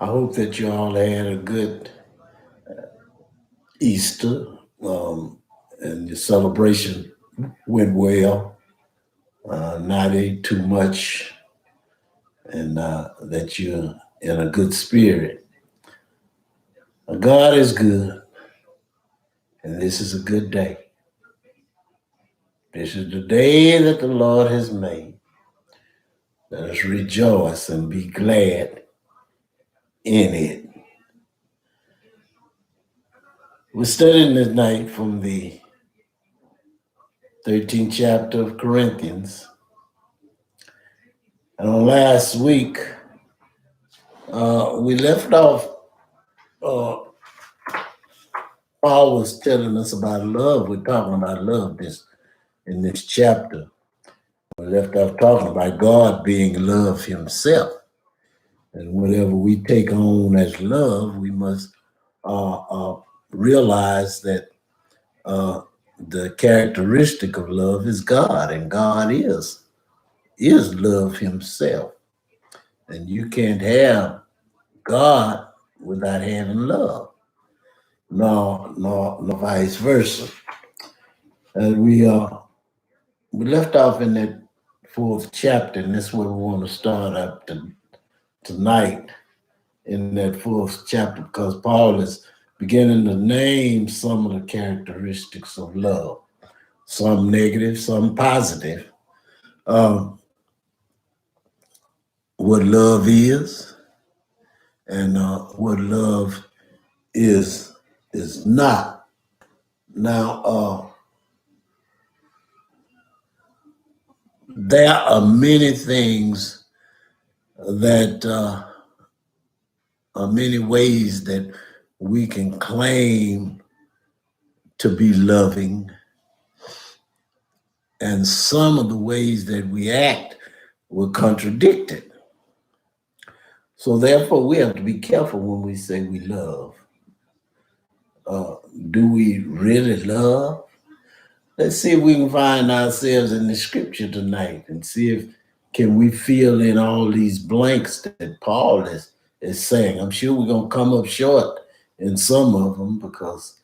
I hope that you all had a good Easter and your celebration went well. Not ate too much, and that you're in a good spirit. God is good, and this is a good day. This is the day that the Lord has made. Let us rejoice and be glad in it. We're studying tonight from the 13th chapter of Corinthians. And on last week, we left off. Uh, Paul was telling us about love. We're talking about love in this chapter. We left off talking about God being love Himself, and whatever we take on as love, we must realize that the characteristic of love is God, and God is love Himself, and you can't have God without having love, nor vice versa. And we left off in that fourth chapter, and that's where we want to start up tonight in that fourth chapter, because Paul is beginning to name some of the characteristics of love, some negative, some positive. Um, what love is, and what love is not. Now, there are many things that are many ways that we can claim to be loving, and some of the ways that we act will contradict it. So therefore, we have to be careful when we say we love. Uh, do we really love? Let's see if we can find ourselves in the scripture tonight and see if can we fill in all these blanks that Paul is saying. I'm sure we're gonna come up short in some of them because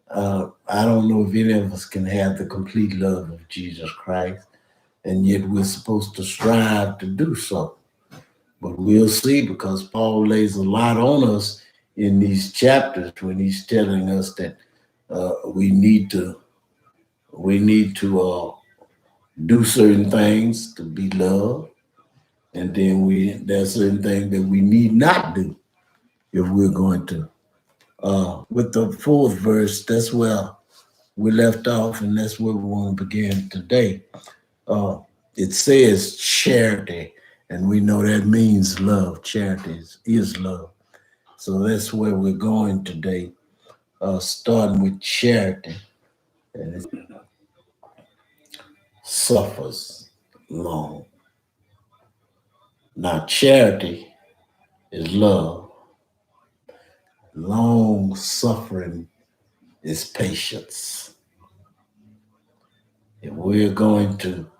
I don't know if any of us can have the complete love of Jesus Christ, and yet we're supposed to strive to do so. But we'll see, because Paul lays a lot on us in these chapters when he's telling us that we need to do certain things to be loved, and then there's certain things that we need not do if we're going to. With the fourth verse, that's where we left off, and that's where we want to begin today. Uh, it says charity, and we know that means love. Charity is love. So that's where we're going today, starting with charity. And it suffers long. Now, charity is love. Long suffering is patience. If we're going to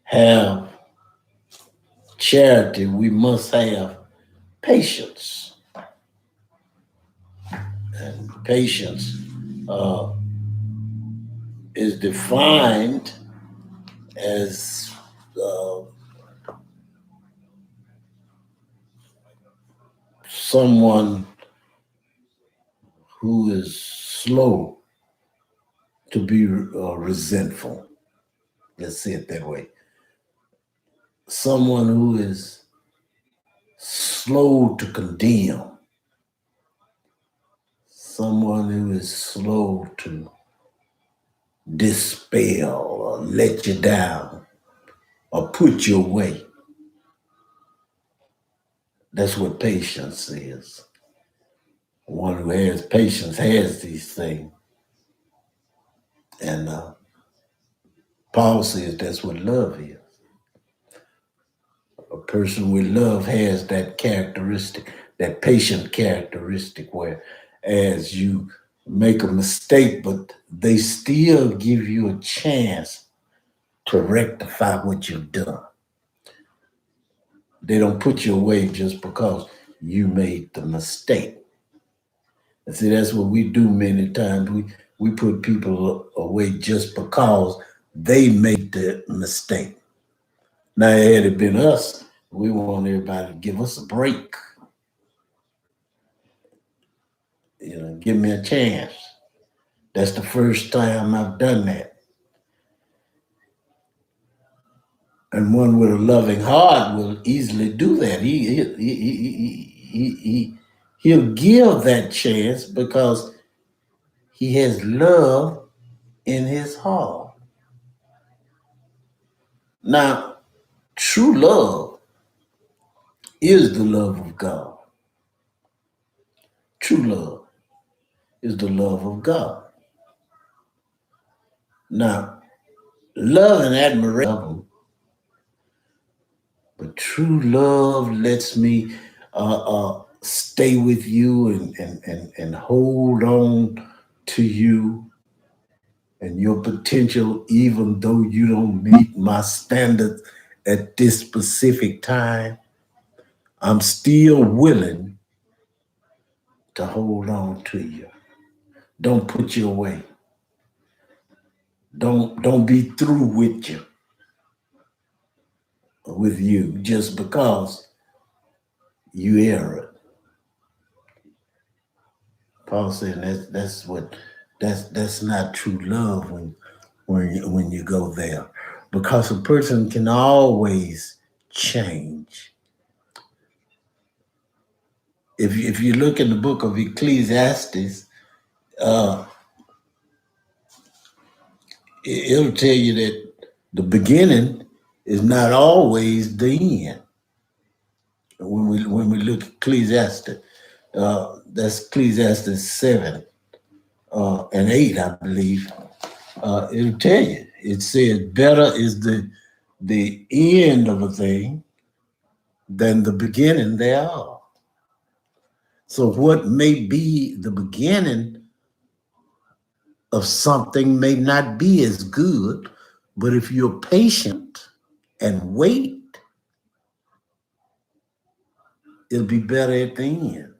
have charity, we must have patience. And patience uh, is defined as uh, someone who is slow to be resentful. Let's say it that way. Someone who is slow to condemn. Someone who is slow to dispel or let you down or put you away. That's what patience is. One who has patience has these things. And Paul says that's what love is. A person with love has that characteristic, that patient characteristic, where as you make a mistake, but they still give you a chance to rectify what you've done. They don't put you away just because you made the mistake. And see, that's what we do many times. We put people away just because they made the mistake. Now, had it been us, we want everybody to give us a break. Give me a chance. That's the first time I've done that. And one with a loving heart will easily do that. He'll give that chance because he has love in his heart. Now, true love is the love of God. True love is the love of God. Now, love and admiration, but true love lets me stay with you and hold on to you and your potential, even though you don't meet my standards at this specific time. I'm still willing to hold on to you. Don't put you away. Don't be through with you just because you erred. Paul said that's not true love when you go there, because a person can always change. If you look in the book of Ecclesiastes, it'll tell you that the beginning is not always the end. When we look at Ecclesiastes, that's Ecclesiastes 7 and 8, I believe. It'll tell you. It says, "Better is the end of a thing than the beginning thereof." So what may be the beginning of something may not be as good, but if you're patient and wait, it'll be better at the end.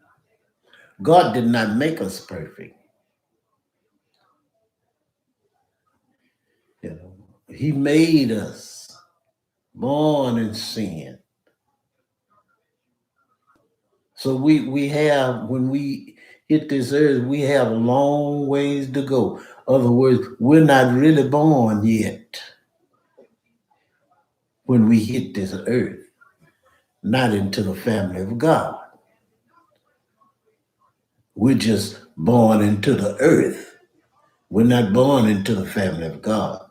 God did not make us perfect. He made us born in sin. So we have, when we hit this earth, we have a long ways to go. Other words, we're not really born yet when we hit this earth, not into the family of God. We're just born into the earth. We're not born into the family of God.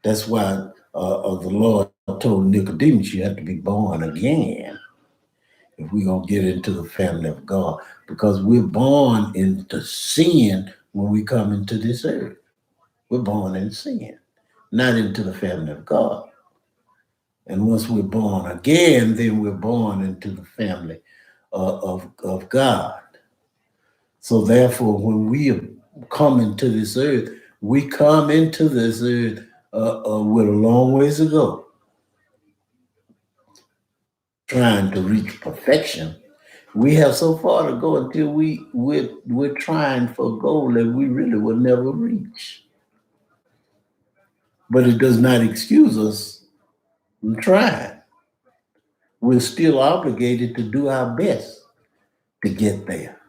That's why the Lord told Nicodemus, you have to be born again if we're going to get into the family of God, because we're born into sin when we come into this earth. We're born in sin, not into the family of God. And once we're born again, then we're born into the family of God. So therefore, when we come into this earth, we come into this earth with a long ways to go, trying to reach perfection. We have so far to go until we're trying for a goal that we really will never reach. But it does not excuse us from trying. We're still obligated to do our best to get there,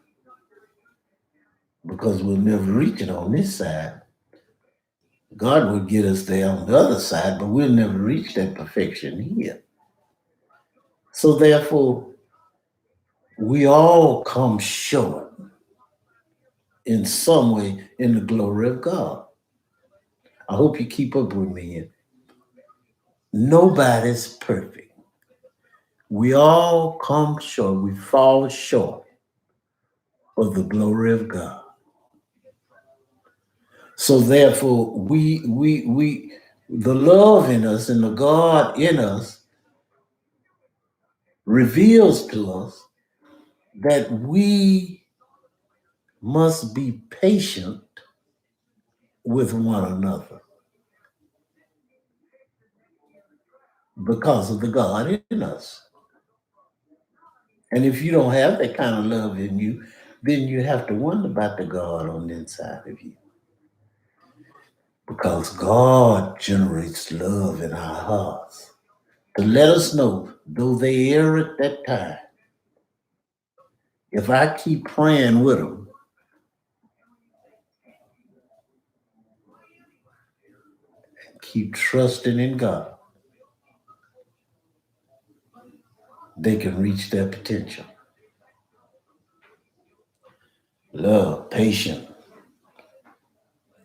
because we'll never reach it on this side. God will get us there on the other side, but we'll never reach that perfection here. So therefore, we all come short in some way in the glory of God. I hope you keep up with me. Nobody's perfect. We all come short. We fall short of the glory of God. So therefore, the love in us and the God in us reveals to us that we must be patient with one another because of the God in us. And if you don't have that kind of love in you, then you have to wonder about the God on the inside of you. Because God generates love in our hearts to let us know, though they err at that time, if I keep praying with them, keep trusting in God, they can reach their potential. Love, patient,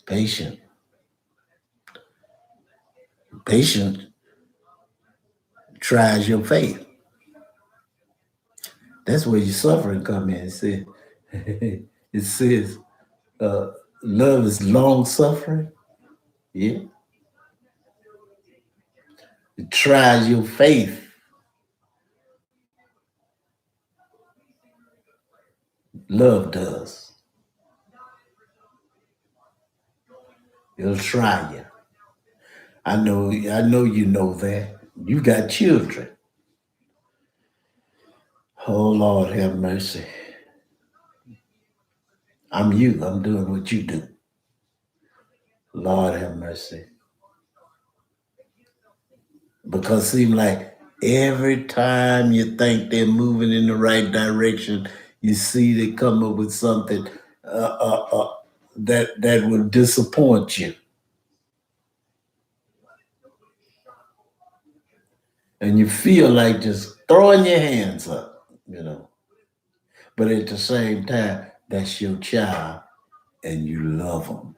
patient, patient tries your faith. That's where your suffering come in. It says, uh, love is long suffering. Yeah, it tries your faith. Love does. It'll try you. I know you know that. You got children. Oh Lord, have mercy. I'm you. I'm doing what you do. Lord have mercy. Because it seems like every time you think they're moving in the right direction, you see they come up with something that will disappoint you, and you feel like just throwing your hands up. But at the same time, that's your child, and you love them.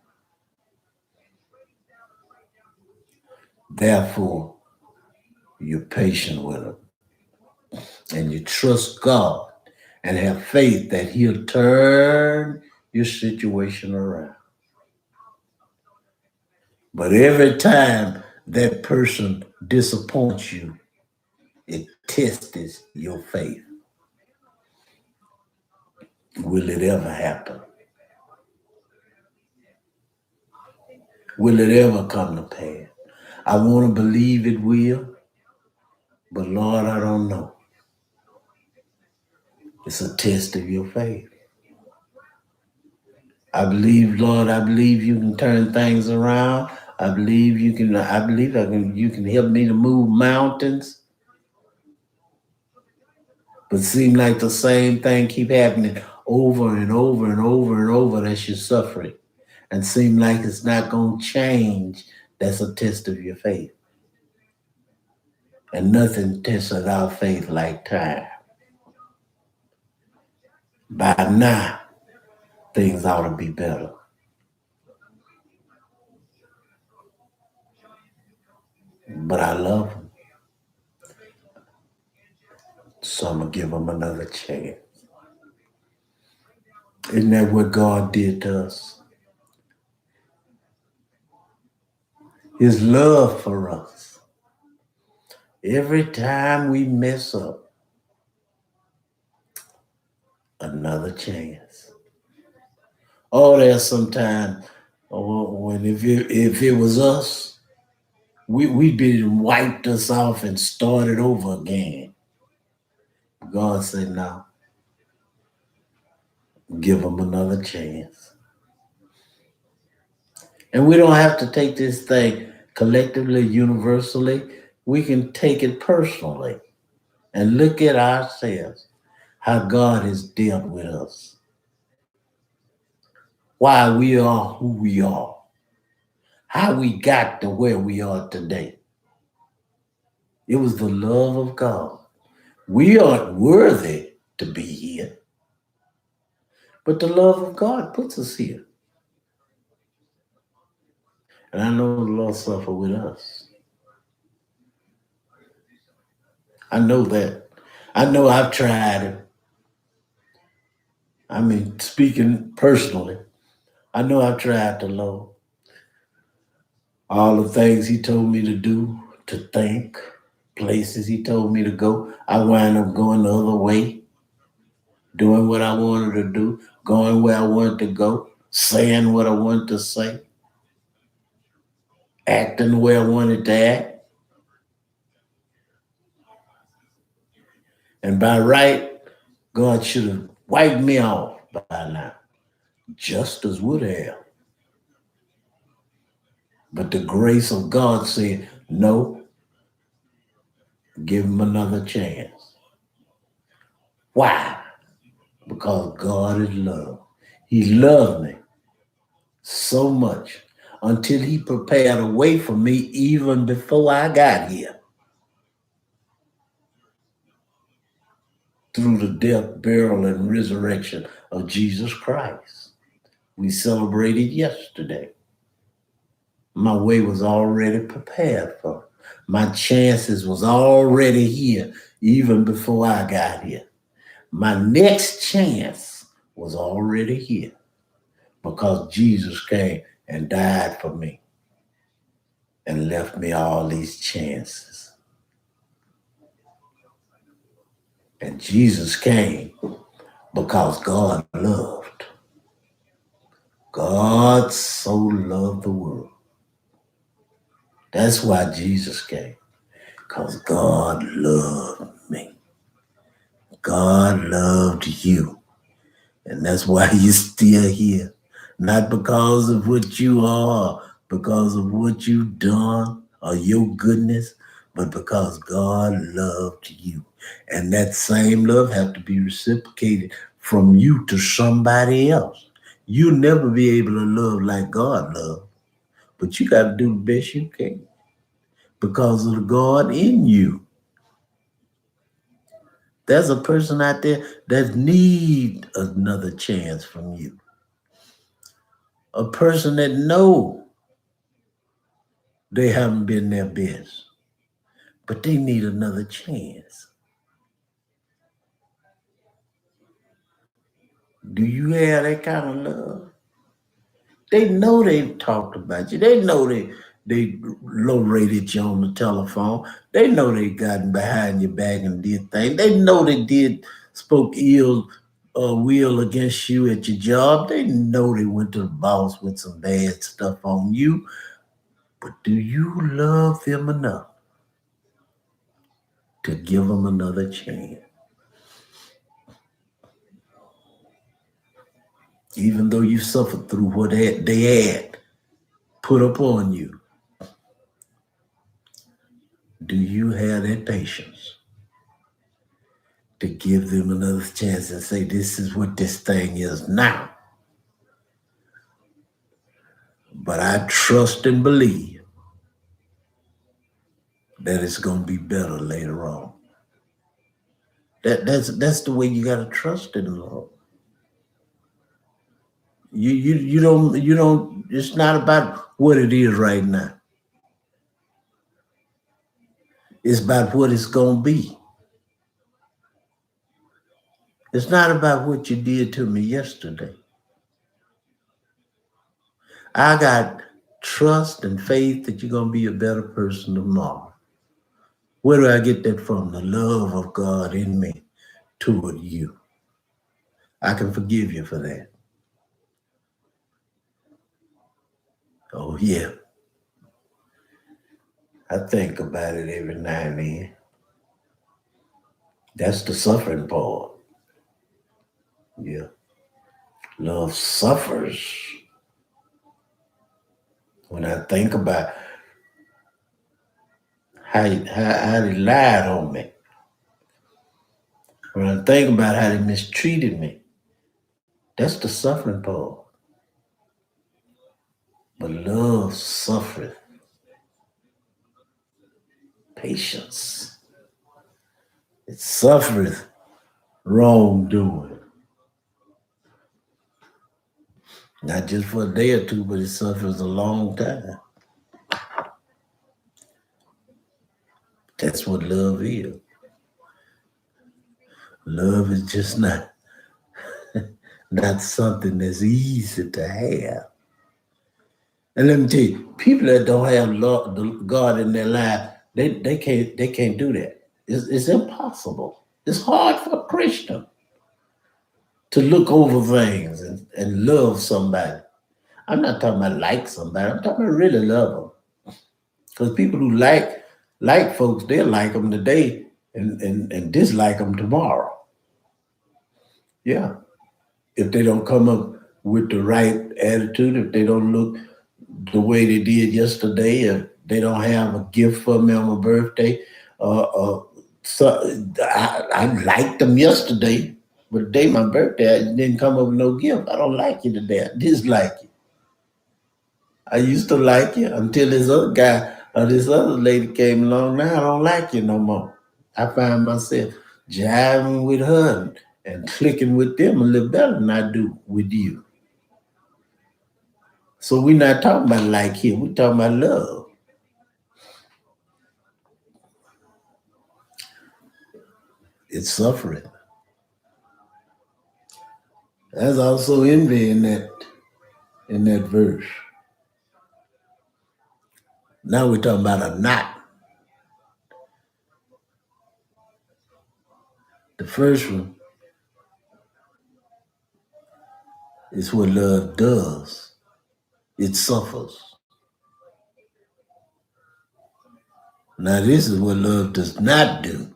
Therefore, you're patient with them, and you trust God and have faith that He'll turn your situation around. But every time that person disappoints you, it tests your faith. Will it ever happen? Will it ever come to pass? I want to believe it will, but Lord, I don't know. It's a test of your faith. I believe, Lord, I believe you can turn things around. I believe you can, you can help me to move mountains. But seem like the same thing keep happening over and over and over and over. That's your suffering. And seem like it's not going to change. That's a test of your faith. And nothing tests our faith like time. By now, things ought to be better. But I love them. So I'm going to give them another chance. Isn't that what God did to us? His love for us. Every time we mess up, another chance. Oh, there's sometimes when if it was us, we'd be wiped us off and started over again. God said, no, give them another chance. And we don't have to take this thing collectively, universally. We can take it personally and look at ourselves, how God has dealt with us, why we are who we are, how we got to where we are today. It was the love of God. We aren't worthy to be here, but the love of God puts us here. And I know the Lord suffered with us. I know that. I know I've tried it. I mean, speaking personally, I know I've tried the Lord. All the things He told me to do, to think, places He told me to go, I wind up going the other way, doing what I wanted to do, going where I wanted to go, saying what I wanted to say, acting the way I wanted to act. And by right, God should have wiped me off by now. Justice would have. But the grace of God said, no, give him another chance. Why? Because God is love. He loved me so much until he prepared a way for me even before I got here. Through the death, burial, and resurrection of Jesus Christ. We celebrated yesterday. My way was already prepared for. My chances was already here even before I got here. My next chance was already here because Jesus came and died for me and left me all these chances. And Jesus came because God loved. God so loved the world. That's why Jesus came, because God loved me. God loved you. And that's why you're still here. Not because of what you are, because of what you've done or your goodness, but because God loved you. And that same love has to be reciprocated from you to somebody else. You'll never be able to love like God loves, but you got to do the best you can because of the God in you. There's a person out there that need another chance from you. A person that know they haven't been their best, but they need another chance. Do you have that kind of love? They know they talked about you. They know they low rated you on the telephone. They know they gotten behind your back and did things. They know they spoke ill will against you at your job. They know they went to the boss with some bad stuff on you. But do you love them enough to give them another chance? Even though you suffered through what they had put upon you, do you have that patience to give them another chance and say, this is what this thing is now? But I trust and believe that it's going to be better later on. That's the way you got to trust in the Lord. You don't, it's not about what it is right now. It's about what it's going to be. It's not about what you did to me yesterday. I got trust and faith that you're going to be a better person tomorrow. Where do I get that from? The love of God in me toward you. I can forgive you for that. Oh, yeah. I think about it every now and then. That's the suffering part. Yeah. Love suffers. When I think about how they lied on me, when I think about how they mistreated me, that's the suffering part. But love suffereth. Patience. It suffereth wrongdoing. Not just for a day or two, but it suffers a long time. That's what love is. Love is just not something that's easy to have. And let me tell you, people that don't have God in their life, they can't do that. It's impossible. It's hard for a Christian to look over things and love somebody. I'm not talking about like somebody. I'm talking about really love them. Because people who like folks, they'll like them today and dislike them tomorrow. Yeah. If they don't come up with the right attitude, if they don't look the way they did yesterday, if they don't have a gift for me on my birthday, so I liked them yesterday, but today my birthday, I didn't come up with no gift. I don't like you today. I dislike you. I used to like you until this other guy or this other lady came along. Now I don't like you no more. I find myself jiving with her and clicking with them a little better than I do with you. So we're not talking about like here. We're talking about love. It's suffering. There's also envy in that verse. Now we're talking about a knot. The first one is what love does. It suffers. Now this is what love does not do.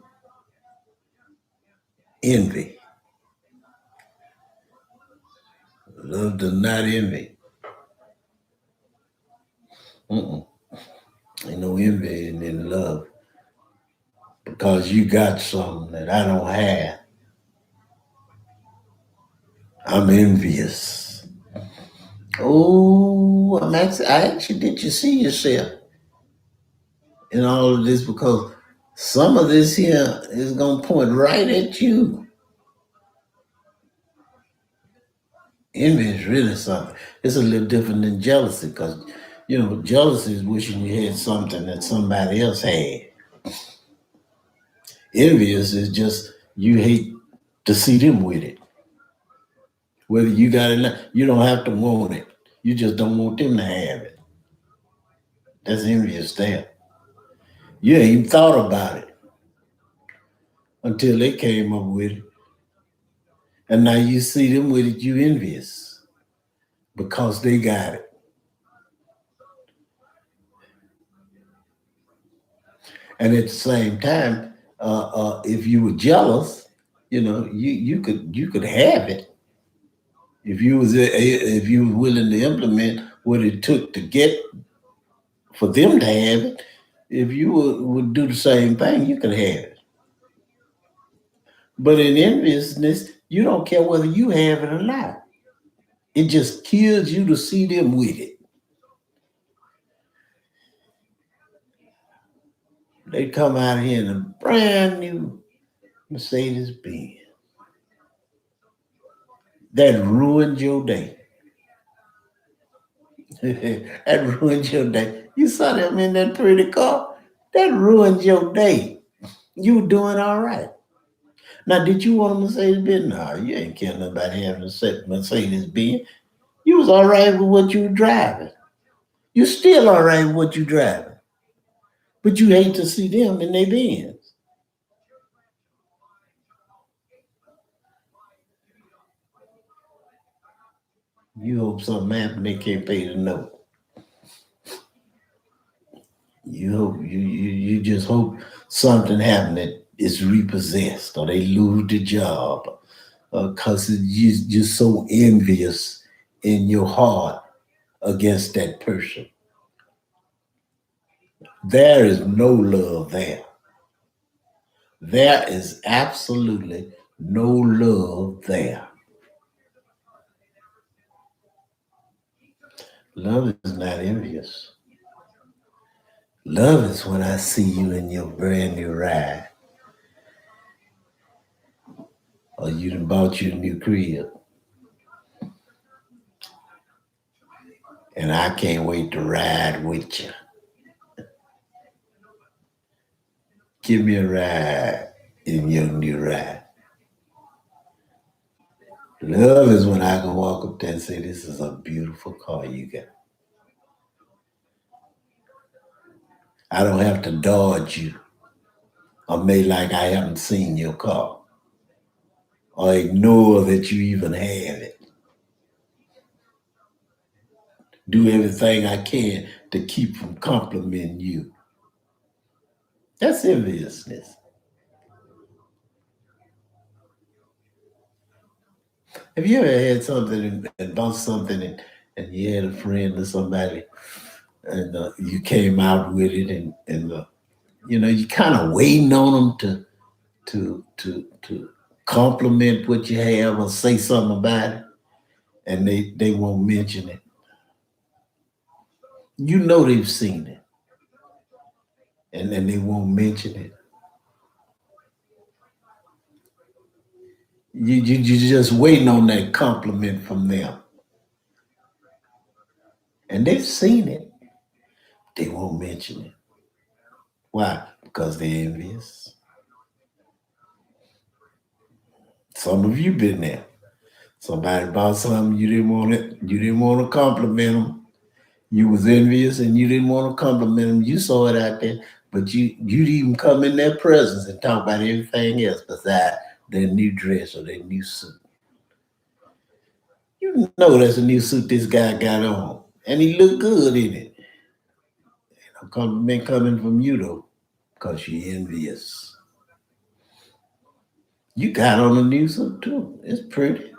Envy. Love does not envy. Mm-mm. Ain't no envy in love because you got something that I don't have. I'm envious. Oh, I actually did you see yourself in all of this because some of this here is gonna point right at you. Envy is really something. It's a little different than jealousy because jealousy is wishing you had something that somebody else had. Envious is just you hate to see them with it. Whether you got it or not, you don't have to want it. You just don't want them to have it. That's envious there. You ain't even thought about it until they came up with it. And now you see them with it, you envious because they got it. And at the same time, if you were jealous, you could have it if you were willing to implement what it took to get for them to have it. If you would do the same thing, you could have it. But in enviousness, you don't care whether you have it or not. It just kills you to see them with it. They come out here in a brand new Mercedes Benz. That ruined your day. That ruined your day. You saw them in that pretty car. That ruined your day. You doing all right. Now, did you want a Mercedes Benz? No, you ain't caring about having a Mercedes Benz. You was all right with what you were driving. You still all right with what you driving. But you hate to see them in their Benz. You hope something happen, they can't pay the note. You just hope something happen that is repossessed or they lose the job because you're so envious in your heart against that person. There is no love there. There is absolutely no love there. Love is not envious. Love is when I see you in your brand new ride or you done bought you a new crib and I can't wait to ride with you. Give me a ride in your new ride. Love is when I can walk up there and say, this is a beautiful car you got. I don't have to dodge you or make like I haven't seen your car or ignore that you even have it. Do everything I can to keep from complimenting you. That's enviousness. Have you ever had something and bought something and you had a friend or somebody and you came out with it and you kind of waiting on them to compliment what you have or say something about it, and they won't mention it. You know they've seen it, and then they won't mention it. You just waiting on that compliment from them, and they've seen it. They won't mention it. Why? Because they're envious. Some of you been there. Somebody bought something you didn't want it. You didn't want to compliment them. You was envious and you didn't want to compliment them. You saw it out there, but you'd even come in their presence and talk about everything else besides their new dress or their new suit. You know that's a new suit this guy got on, and he looked good in it. A compliment coming from you though, because you're envious. You got on a new suit too. It's pretty,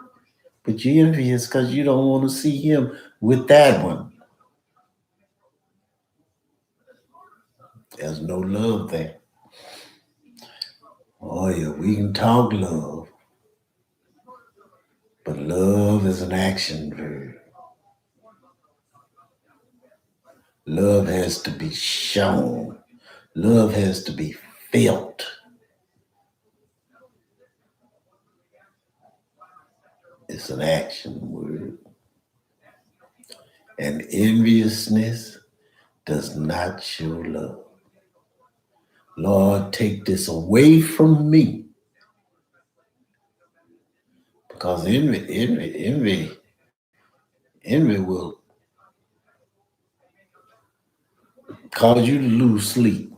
but you're envious because you don't want to see him with that one. There's no love there. Oh yeah, we can talk love, but love is an action verb. Love has to be shown. Love has to be felt. It's an action word. And enviousness does not show love. Lord, take this away from me. Because envy will cause you to lose sleep.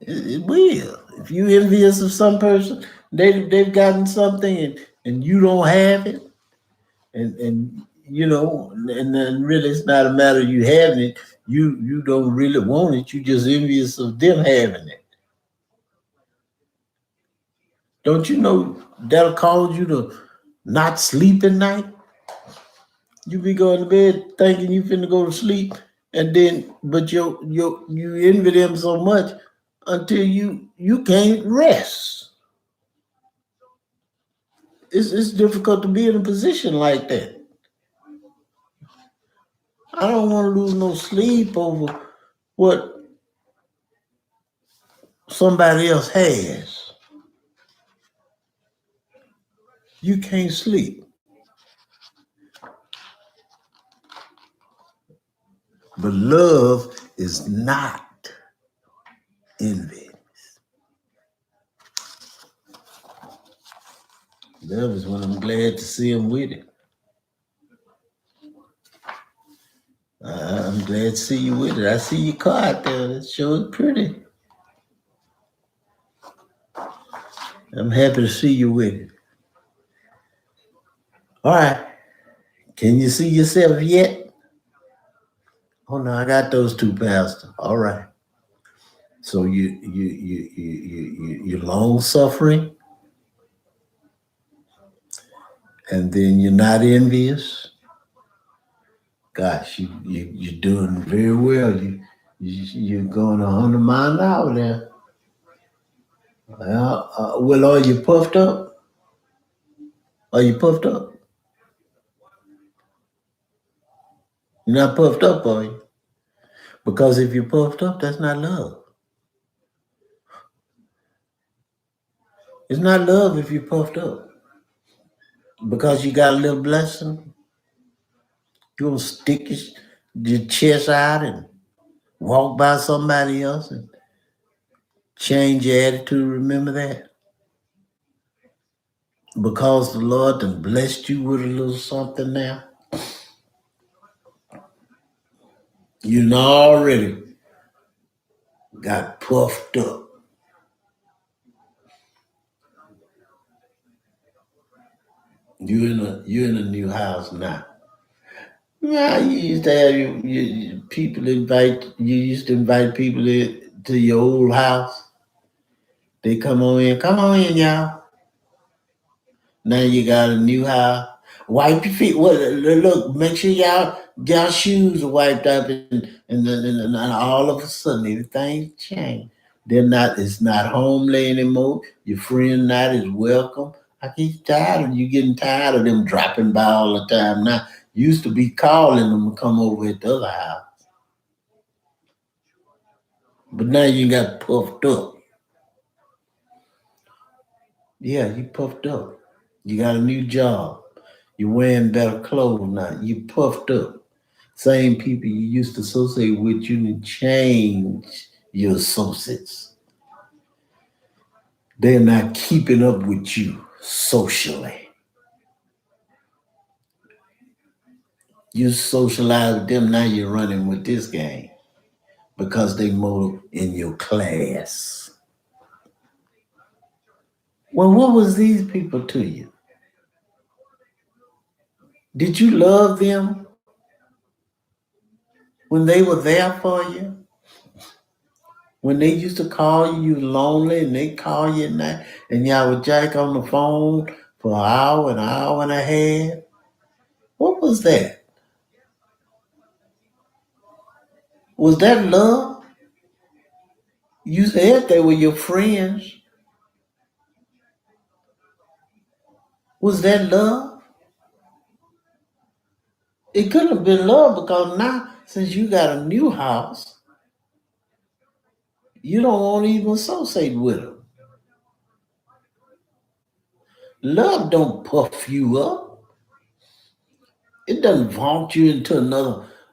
It will. If you envious of some person, they've gotten something and you don't have it, and then really it's not a matter of you having it. You don't really want it. You just envious of them having it. Don't you know that'll cause you to not sleep at night? You be going to bed thinking you finna go to sleep, and then but you envy them so much until you can't rest. It's difficult to be in a position like that. I don't want to lose no sleep over what somebody else has. You can't sleep. But love is not envy. Love is when I'm glad to see him with it. I'm glad to see you with it. I see your car out there. That sure is pretty. I'm happy to see you with it. All right. Can you see yourself yet? Oh no, I got those two, Pastor. All right. So you're long suffering, and then you're not envious. Gosh, you're doing very well. You're going 100 miles an hour there. Well, are you puffed up? Are you puffed up? You're not puffed up, are you? Because if you're puffed up, that's not love. It's not love if you're puffed up. Because you got a little blessing, you gonna stick your chest out and walk by somebody else and change your attitude. Remember that? Because the Lord done blessed you with a little something now, you already got puffed up. You're in a new house now. Now you used to have people invite you used to invite people to your old house. They come on in, y'all. Now you got a new house. Wipe your feet. Well, look, make sure y'all shoes are wiped up, and all of a sudden everything changed. They're not. It's not homely anymore. Your friend not is welcome. I get tired of you getting tired of them dropping by all the time. Now used to be calling them to come over at the other house, but now you got puffed up. Yeah, you puffed up. You got a new job. You're wearing better clothes now. You puffed up. Same people you used to associate with, you didn't change your associates. They're not keeping up with you socially. You socialize with them, now you're running with this game because they more in your class. Well, what was these people to you? Did you love them when they were there for you? When they used to call you, you lonely, and they call you at night, and y'all would jack on the phone for an hour and a half. What was that? Was that love? You said they were your friends. Was that love? It couldn't have been love because now, since you got a new house, you don't want to even associate with them. Love don't puff you up. It doesn't vaunt you into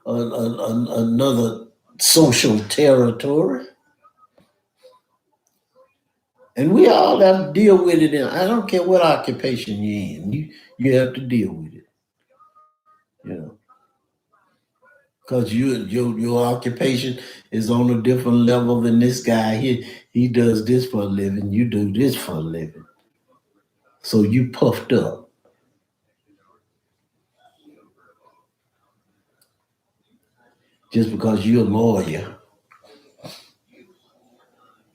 another social territory. And we all have to deal with it. And I don't care what occupation you're in, you have to deal with it. You know, because your occupation is on a different level than this guy. He does this for a living. You do this for a living. So you puffed up just because you're a lawyer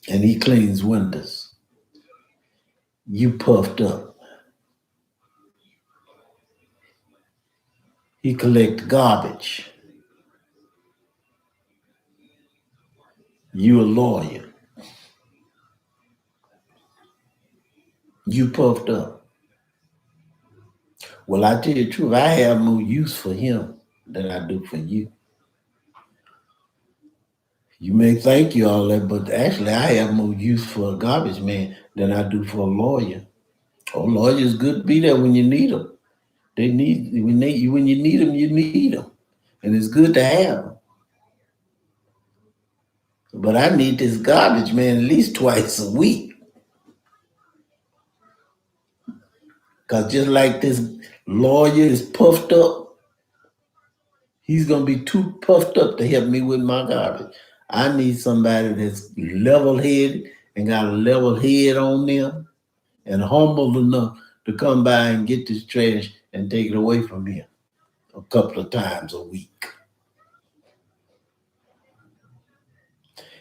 and he cleans windows. You puffed up. He collects garbage. You a lawyer. You puffed up. Well, I tell you the truth, I have more use for him than I do for you. You may think you all that, but actually I have more use for a garbage man than I do for a lawyer. Oh, lawyers good to be there when you need them. When you need them, you need them, and it's good to have them. But I need this garbage man at least twice a week, cause just like this lawyer is puffed up, he's gonna be too puffed up to help me with my garbage. I need somebody that's level headed and got a level head on them and humble enough to come by and get this trash and take it away from him a couple of times a week.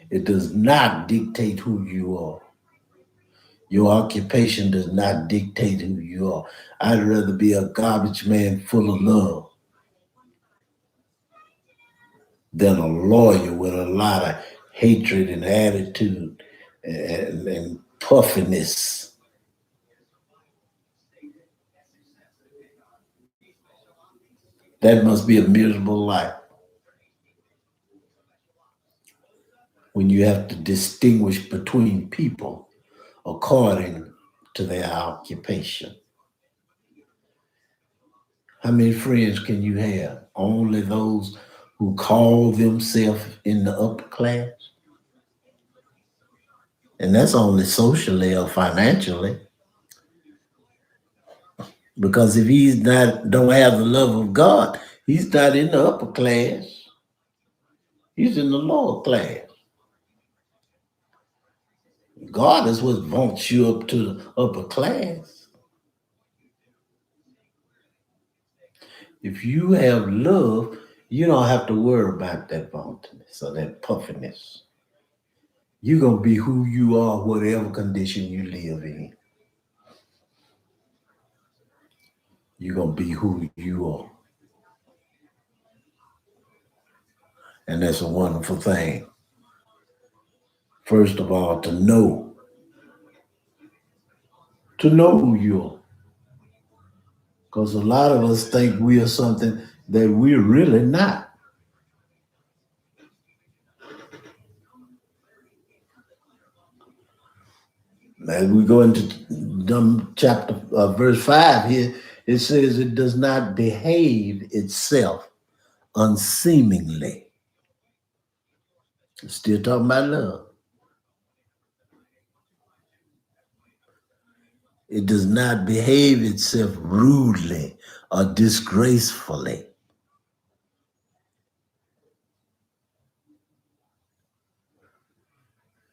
It does not dictate who you are. Your occupation does not dictate who you are. I'd rather be a garbage man full of love than a lawyer with a lot of hatred and attitude and puffiness. That must be a miserable life when you have to distinguish between people according to their occupation. How many friends can you have? Only those who call themselves in the upper class? And that's only socially or financially. Because if he's not don't have the love of God, he's not in the upper class. He's in the lower class. God is what vaults you up to the upper class. If you have love, you don't have to worry about that vauntiness or that puffiness. You're going to be who you are, whatever condition you live in. you're going to be who you are. And that's a wonderful thing. First of all, to know who you are. Because a lot of us think we are something that we're really not. As we go into chapter verse 5 here, it says it does not behave itself unseemingly. Still talking about love. It does not behave itself rudely or disgracefully.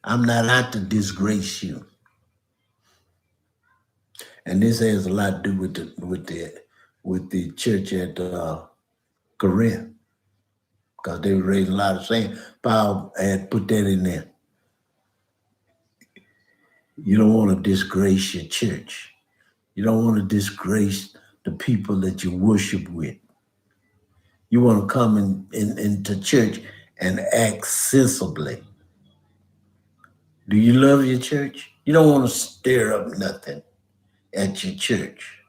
I'm not out to disgrace you. And this has a lot to do with the church at Corinth, because they were raising a lot of saying. Paul had put that in there. You don't want to disgrace your church. You don't want to disgrace the people that you worship with. You want to come into church and act sensibly. Do you love your church? You don't want to stir up nothing at your church.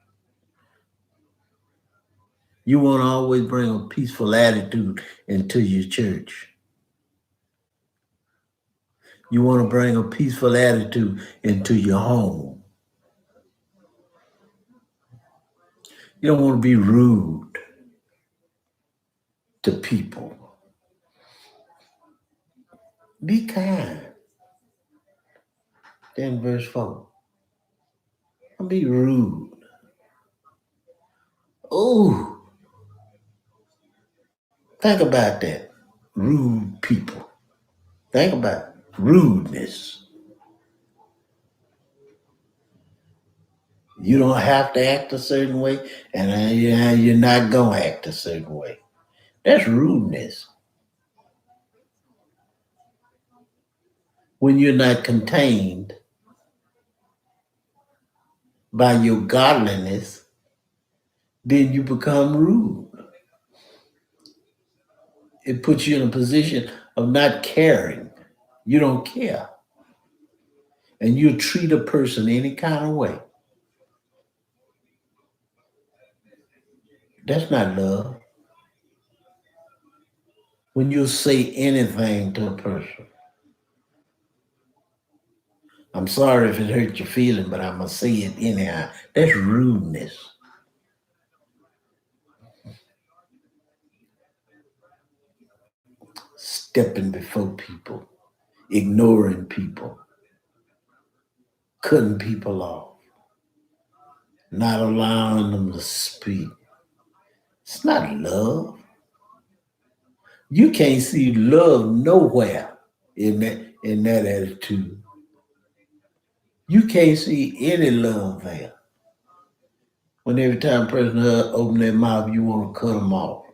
You want to always bring a peaceful attitude into your church. You want to bring a peaceful attitude into your home. You don't want to be rude to people. Be kind. Then verse 4. Don't be rude. Oh, think about that. Rude people. Think about rudeness. You don't have to act a certain way, and you're not going to act a certain way. That's rudeness. When you're not contained by your godliness, then you become rude. It puts you in a position of not caring. You don't care. And you treat a person any kind of way. That's not love. When you say anything to a person, I'm sorry if it hurt your feeling, but I'm going to say it anyhow. That's rudeness. Stepping before people, ignoring people, cutting people off, not allowing them to speak. It's not love. You can't see love nowhere in that attitude. You can't see any love there. When every time a person open their mouth, you want to cut them off.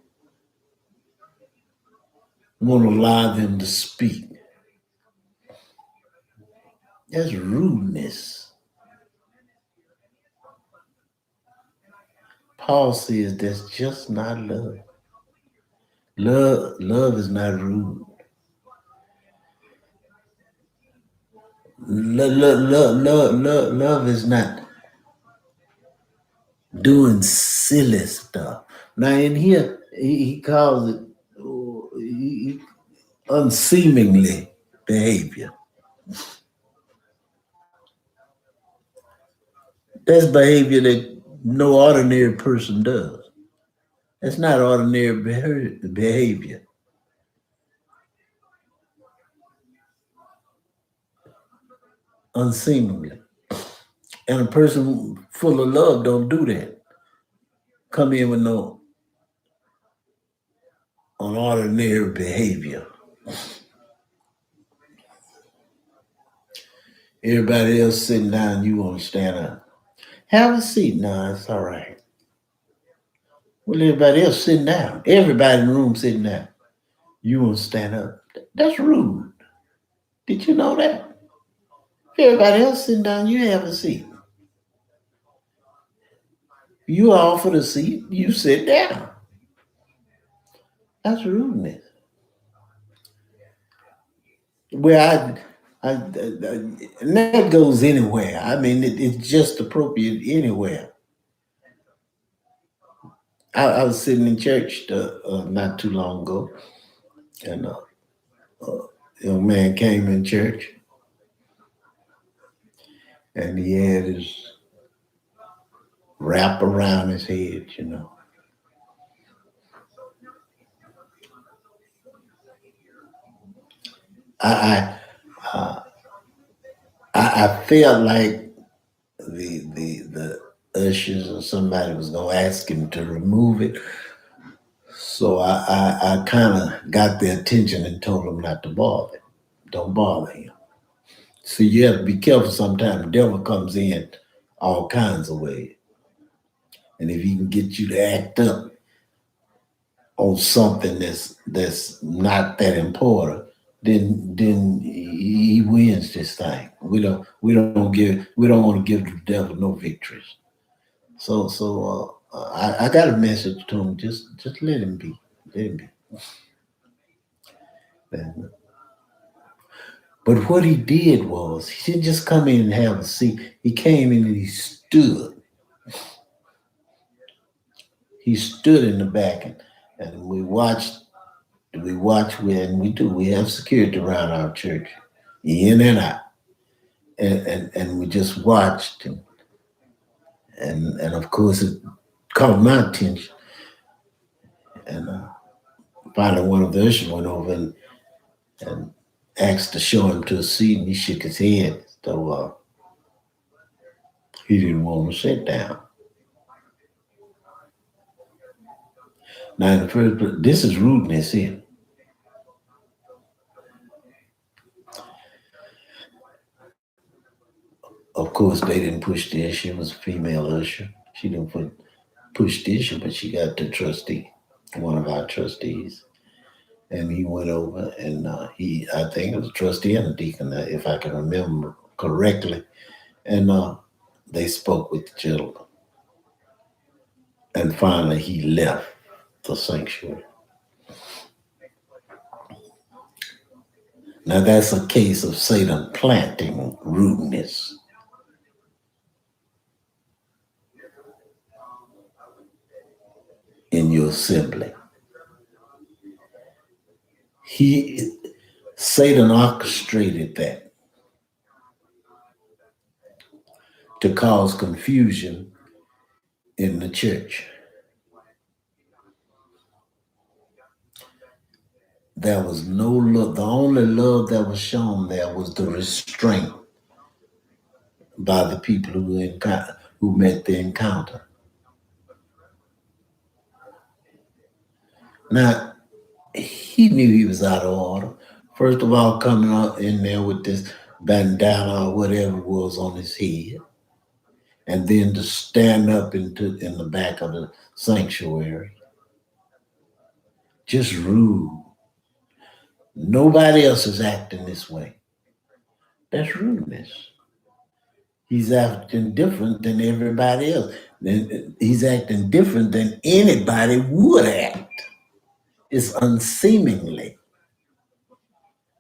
You want to allow them to speak. That's rudeness. Paul says that's just not love. Love is not rude. Love is not doing silly stuff. Now in here, he calls it unseemingly behavior. That's behavior that no ordinary person does. That's not ordinary behavior. Unseemingly. And a person full of love don't do that. Come in with no unordinary behavior. Everybody else sitting down, you want to stand up. Have a seat. No, it's all right. Well, everybody else sitting down. Everybody in the room sitting down. You want to stand up. That's rude. Did you know that? Everybody else sitting down, you have a seat. You offer a seat, you sit down. That's rudeness. Where and that goes anywhere. I mean, it's just appropriate anywhere. I was sitting in church not too long ago, and a young man came in church, and he had his wrap around his head, you know. I I, I felt like the ushers or somebody was gonna ask him to remove it. So I kind of got their attention and told them not to bother. Don't bother him. So you have to be careful sometimes. The devil comes in all kinds of ways. And if he can get you to act up on something that's not that important, then he wins this thing. We don't want to give the devil no victories. I got a message to him. Just let him be. Let him be. And but what he did was he didn't just come in and have a seat. He came in and he stood. He stood in the back and we watch when we do. We have security around our church, in and out. And we just watched him. And of course it caught my attention. And finally one of the ushers went over and asked to show him to a seat and he shook his head. So he didn't want to sit down. Now, in the first place, this is rudeness here. Of course, they didn't push the issue. It was a female usher. She didn't push the issue, but she got the trustee, one of our trustees, and he went over and I think it was a trustee and a deacon, if I can remember correctly, and they spoke with the gentleman, and finally he left the sanctuary. Now that's a case of Satan planting rudeness. In your assembly. Satan orchestrated that to cause confusion in the church. There was no love. The only love that was shown there was the restraint by the people who met the encounter. Now, he knew he was out of order. First of all, coming out in there with this bandana or whatever it was on his head, and then to stand up in the back of the sanctuary. Just rude. Nobody else is acting this way. That's rudeness. He's acting different than everybody else. He's acting different than anybody would act. It's unseemingly.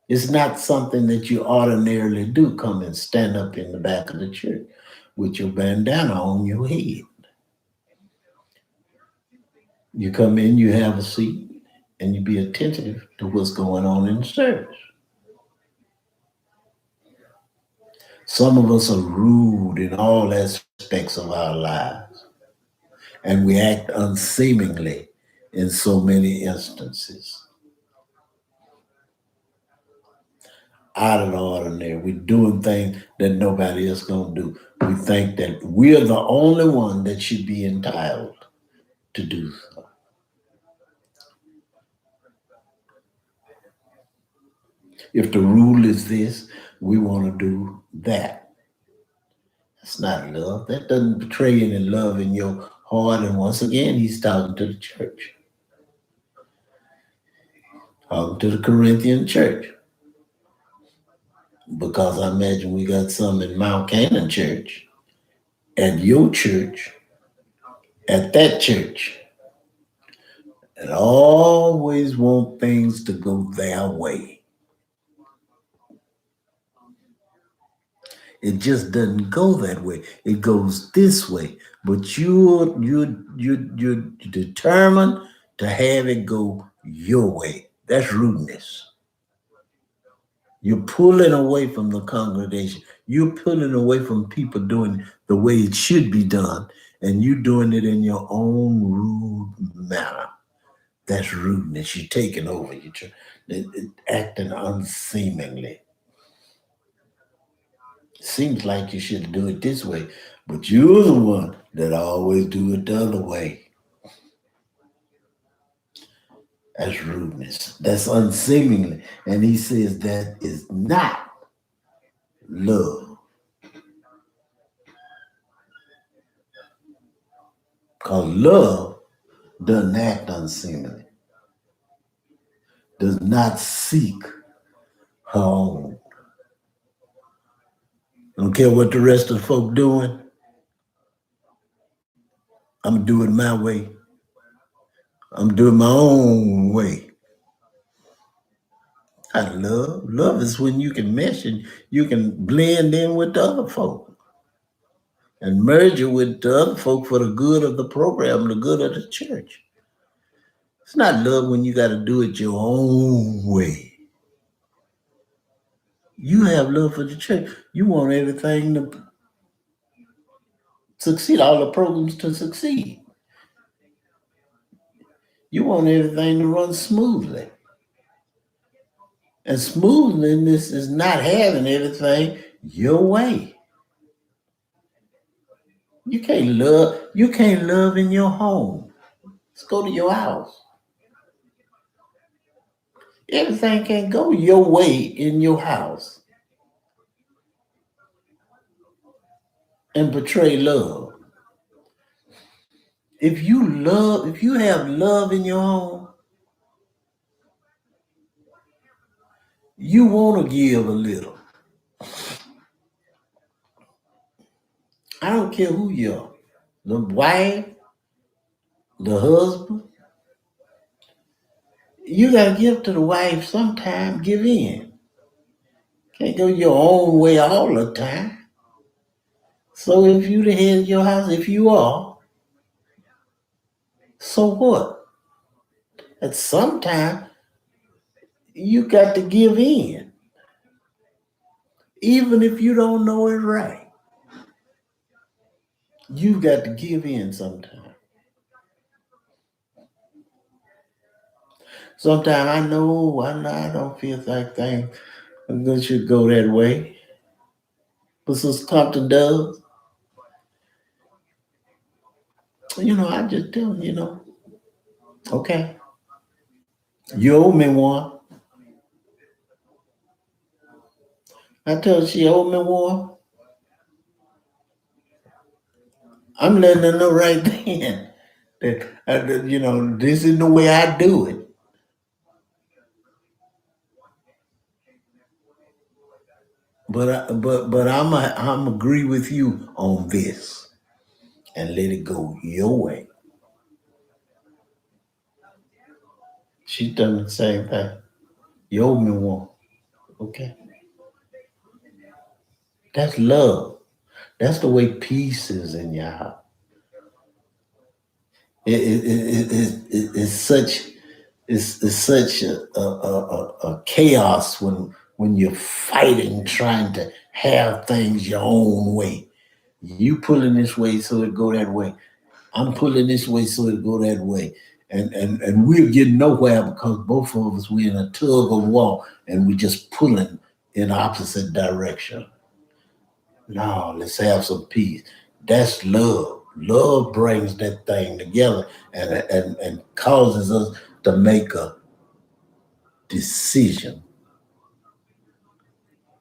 It's not something that you ordinarily do, come and stand up in the back of the church with your bandana on your head. You come in, you have a seat, and you be attentive to what's going on in the service. Some of us are rude in all aspects of our lives, and we act unseemingly in so many instances. Out of the ordinary. We're doing things that nobody else gonna do. We think that we're the only one that should be entitled to do so. If the rule is this, we want to do that. That's not love. That doesn't betray any love in your heart. And once again, he's talking to the church, talking to the Corinthian church. Because I imagine we got some in Mount Canaan church, at your church, at that church and always want things to go their way. It just doesn't go that way. It goes this way. But you're determined to have it go your way. That's rudeness. You're pulling away from the congregation. You're pulling away from people doing the way it should be done, and you doing it in your own rude manner. That's rudeness. You're taking over. Acting unseemingly. Seems like you should do it this way, but you're the one that always do it the other way. That's rudeness. That's unseemingly. And he says that is not love. Because love doesn't act unseemly, does not seek her own. Don't care what the rest of the folk doing. I'm gonna do it my way. I'm doing my own way. I love. Love is when you can mesh and you can blend in with the other folk and merge it with the other folk for the good of the program, the good of the church. It's not love when you got to do it your own way. You have love for the church. You want everything to succeed, all the programs to succeed. You want everything to run smoothly. And smoothness is not having everything your way. You can't love in your home. Let's go to your house. Everything can't go your way in your house and portray love. If you have love in your home, you want to give a little. I don't care who you are. The wife, the husband. You gotta give to the wife sometime, give in. Can't go your own way all the time. So if you the head of your house, if you are, so what? At some time, you got to give in. Even if you don't know it right. You got to give in sometime. Sometimes I know I don't feel like things should go that way. But Sister Compton does. I just tell them, okay, you owe me one. I tell her she owe me one. I'm letting her know right then that this is the way I do it. But I'm agree with you on this and let it go your way. She's done the same thing. You owe me one. Okay. That's love. That's the way peace is in your house. It's such a chaos when you're fighting, trying to have things your own way. You pulling this way so it go that way. I'm pulling this way so it go that way. And we're getting nowhere because both of us we're in a tug of war and we're just pulling in opposite direction. No, let's have some peace. That's love. Love brings that thing together and causes us to make a decision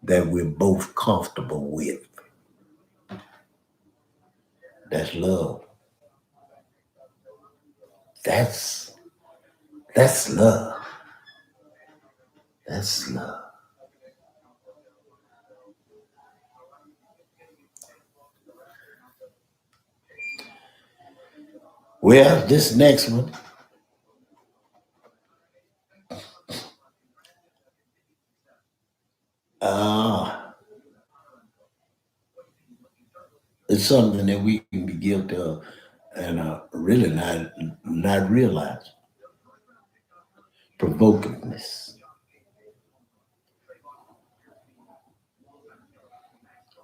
that we're both comfortable with. That's love. That's love. That's love. Well, this next one, uh, it's something that we can be guilty of and really not realize. Provokiveness.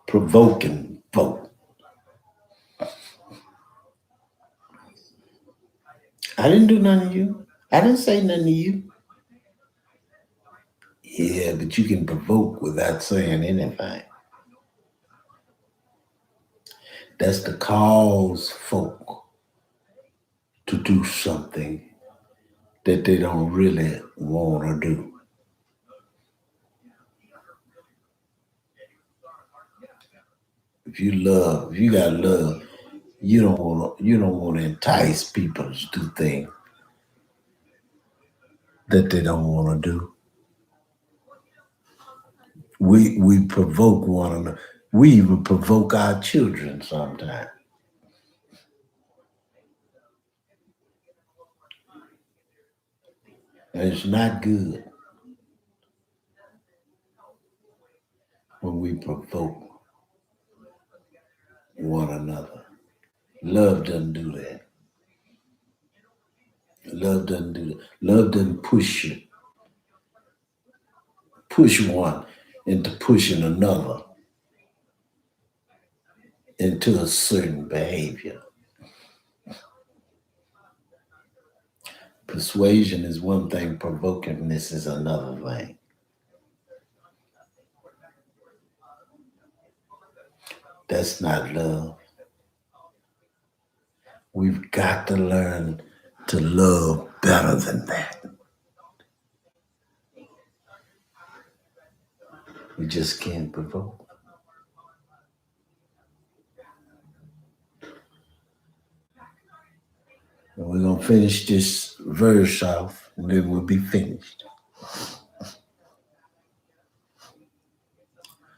Provoking folk. I didn't do nothing to you. I didn't say nothing to you. Yeah, but you can provoke without saying anything. That's to cause folk to do something that they don't really want to do. If you got love, you don't want to entice people to do things that they don't want to do. We provoke one another. We even provoke our children sometimes. And it's not good when we provoke one another. Love doesn't do that. Love doesn't do that. Love doesn't push one into pushing another into a certain behavior. Persuasion is one thing, provokiveness is another thing. That's not love. We've got to learn to love better than that. We just can't provoke. And we're going to finish this verse off, and then we'll be finished.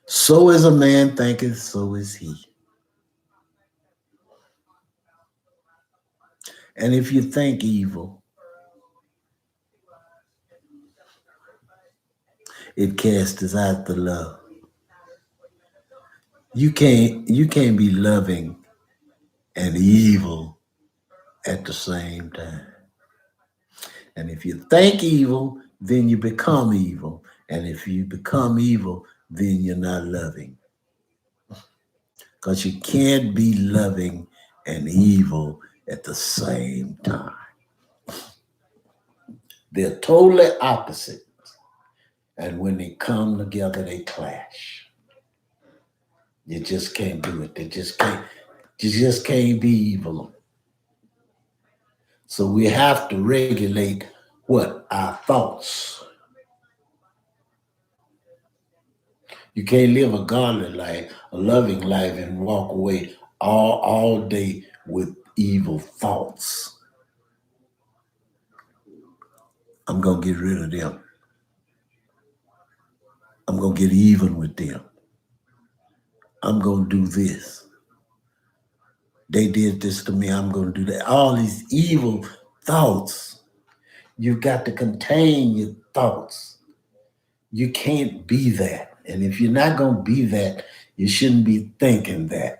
So as a man thinketh, so is he. And if you think evil, it casteth out the love. You can't be loving and evil at the same time. And if you think evil, then you become evil. And if you become evil, then you're not loving. Because you can't be loving and evil at the same time. They're totally opposite. And when they come together, they clash. You just can't do it. You just can't be evil. So we have to regulate what? Our thoughts. You can't live a godly life, a loving life, and walk away all day with evil thoughts. I'm going to get rid of them. I'm going to get even with them. I'm going to do this. They did this to me. I'm going to do that. All these evil thoughts. You've got to contain your thoughts. You can't be that. And if you're not going to be that, you shouldn't be thinking that.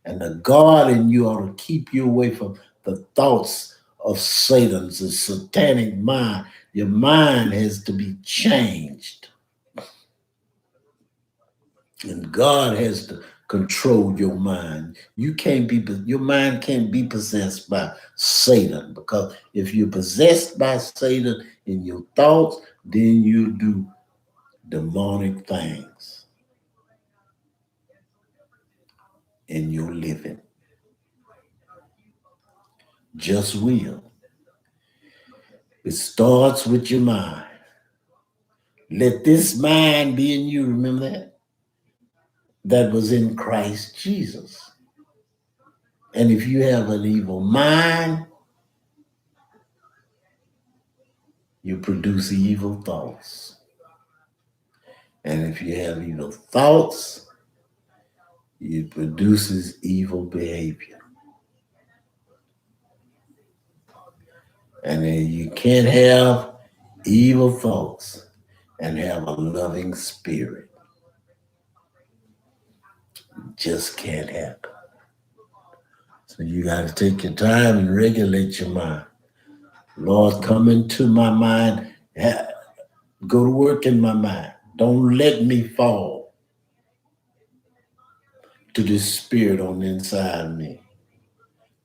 And the God in you ought to keep you away from the thoughts of Satan's, the satanic mind. Your mind has to be changed. And God has to control your mind. Your mind can't be possessed by Satan, because if you're possessed by Satan in your thoughts, then you do demonic things in your living. Just will. It starts with your mind. Let this mind be in you. Remember that? That was in Christ Jesus. And if you have an evil mind, you produce evil thoughts. And if you have evil thoughts, it produces evil behavior. And then you can't have evil thoughts and have a loving spirit. Just can't happen. So you got to take your time and regulate your mind. Lord, come into my mind. Go to work in my mind. Don't let me fall to this spirit on the inside of me.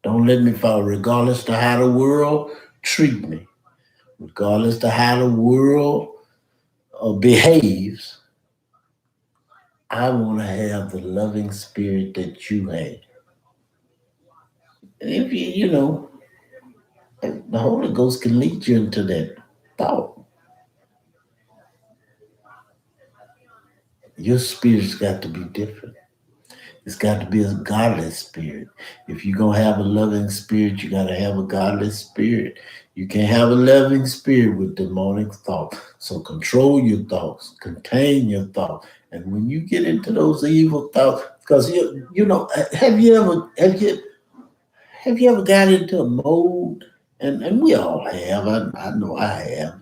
Don't let me fall, regardless to how the world treat me, regardless to how the world behaves. I want to have the loving spirit that you have. And if the Holy Ghost can lead you into that thought. Your spirit's got to be different. It's got to be a godly spirit. If you're going to have a loving spirit, you got to have a godly spirit. You can't have a loving spirit with demonic thoughts. So control your thoughts, contain your thoughts. And when you get into those evil thoughts, because have you ever got into a mode? And we all have. I know I have.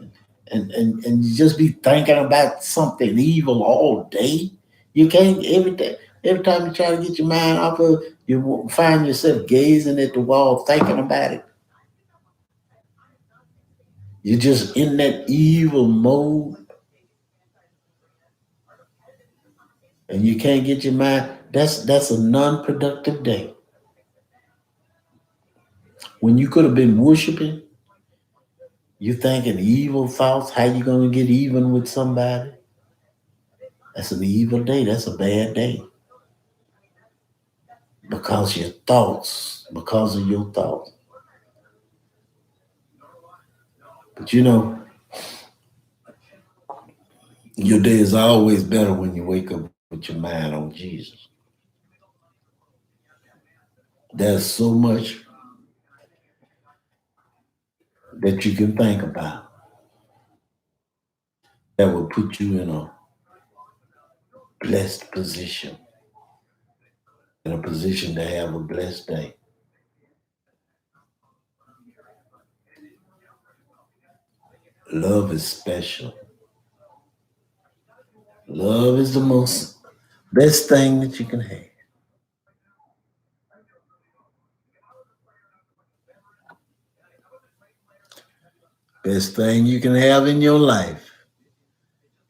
And you just be thinking about something evil all day. You can't every day. Every time you try to get your mind off of, you find yourself gazing at the wall, thinking about it. You're just in that evil mode, and you can't get your mind. That's a non-productive day. When you could have been worshiping, you thinking evil thoughts. How you gonna get even with somebody? That's an evil day. That's a bad day. Because of your thoughts. But your day is always better when you wake up with your mind on Jesus. There's so much that you can think about that will put you in a blessed position, in a position to have a blessed day. Love is special. Love is the most best thing that you can have. Best thing you can have in your life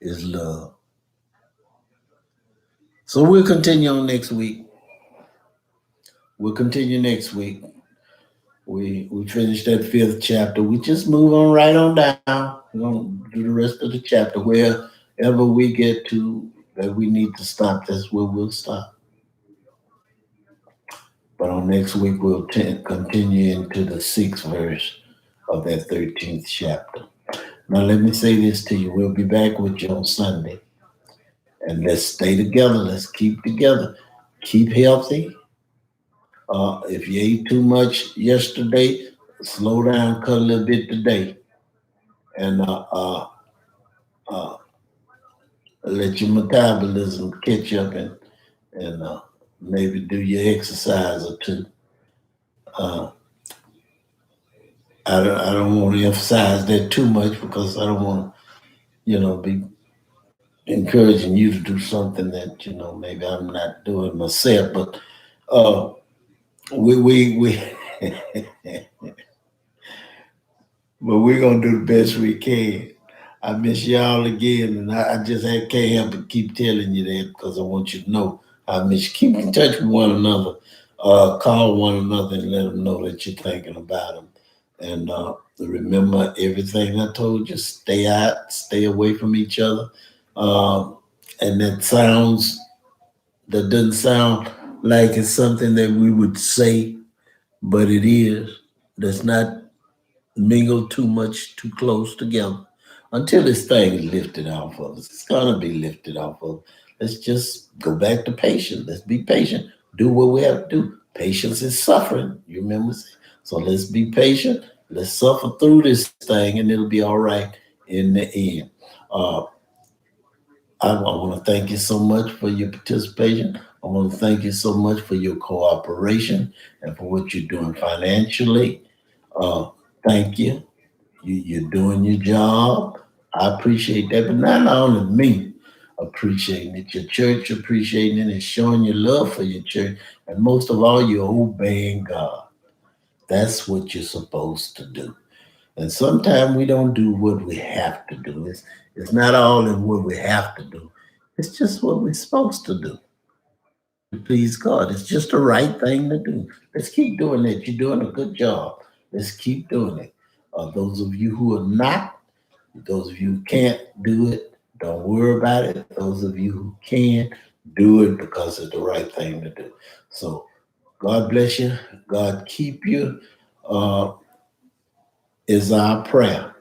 is love. So we'll continue on next week. We'll continue next week. We finished that 5th chapter. We just move on right on down. We're gonna do the rest of the chapter. Wherever we get to that we need to stop, that's where we'll stop. But on next week we'll continue into the 6th verse of that 13th chapter. Now let me say this to you. We'll be back with you on Sunday. And let's stay together. Let's keep together. Keep healthy. If you ate too much yesterday, slow down, cut a little bit today, and uh, let your metabolism catch up and maybe do your exercise or two. Uh, I don't want to emphasize that too much because I don't want to be encouraging you to do something that maybe I'm not doing myself. But uh, we but we're gonna do the best we can. I miss y'all again, and I just can't help but keep telling you that because I want you to know I miss you. Keep in touch with one another, call one another, and let them know that you're thinking about them. And remember everything I told you. Stay out, stay away from each other. Um, and that doesn't sound like it's something that we would say, but it is. That's not mingle too much too close together until this thing is lifted off of us. It's gonna be lifted off of us. Let's just go back to patience. Let's be patient. Do what we have to do. Patience is suffering. You remember? So let's be patient. Let's suffer through this thing, and it'll be all right in the end. Uh, I want to thank you so much for your participation. I want to thank you so much for your cooperation and for what you're doing financially. Uh, thank you. You're doing your job. I appreciate that, but not only me appreciating it, your church appreciating it and showing your love for your church, and most of all, you're obeying God. That's what you're supposed to do. And sometimes we don't do what we have to do. It's not all in what we have to do. It's just what we're supposed to do to please God. It's just the right thing to do. Let's keep doing it. You're doing a good job. Let's keep doing it. Those of you who are not, those of you who can't do it, don't worry about it. Those of you who can, do it because it's the right thing to do. So God bless you. God keep you. Uh, is our prayer.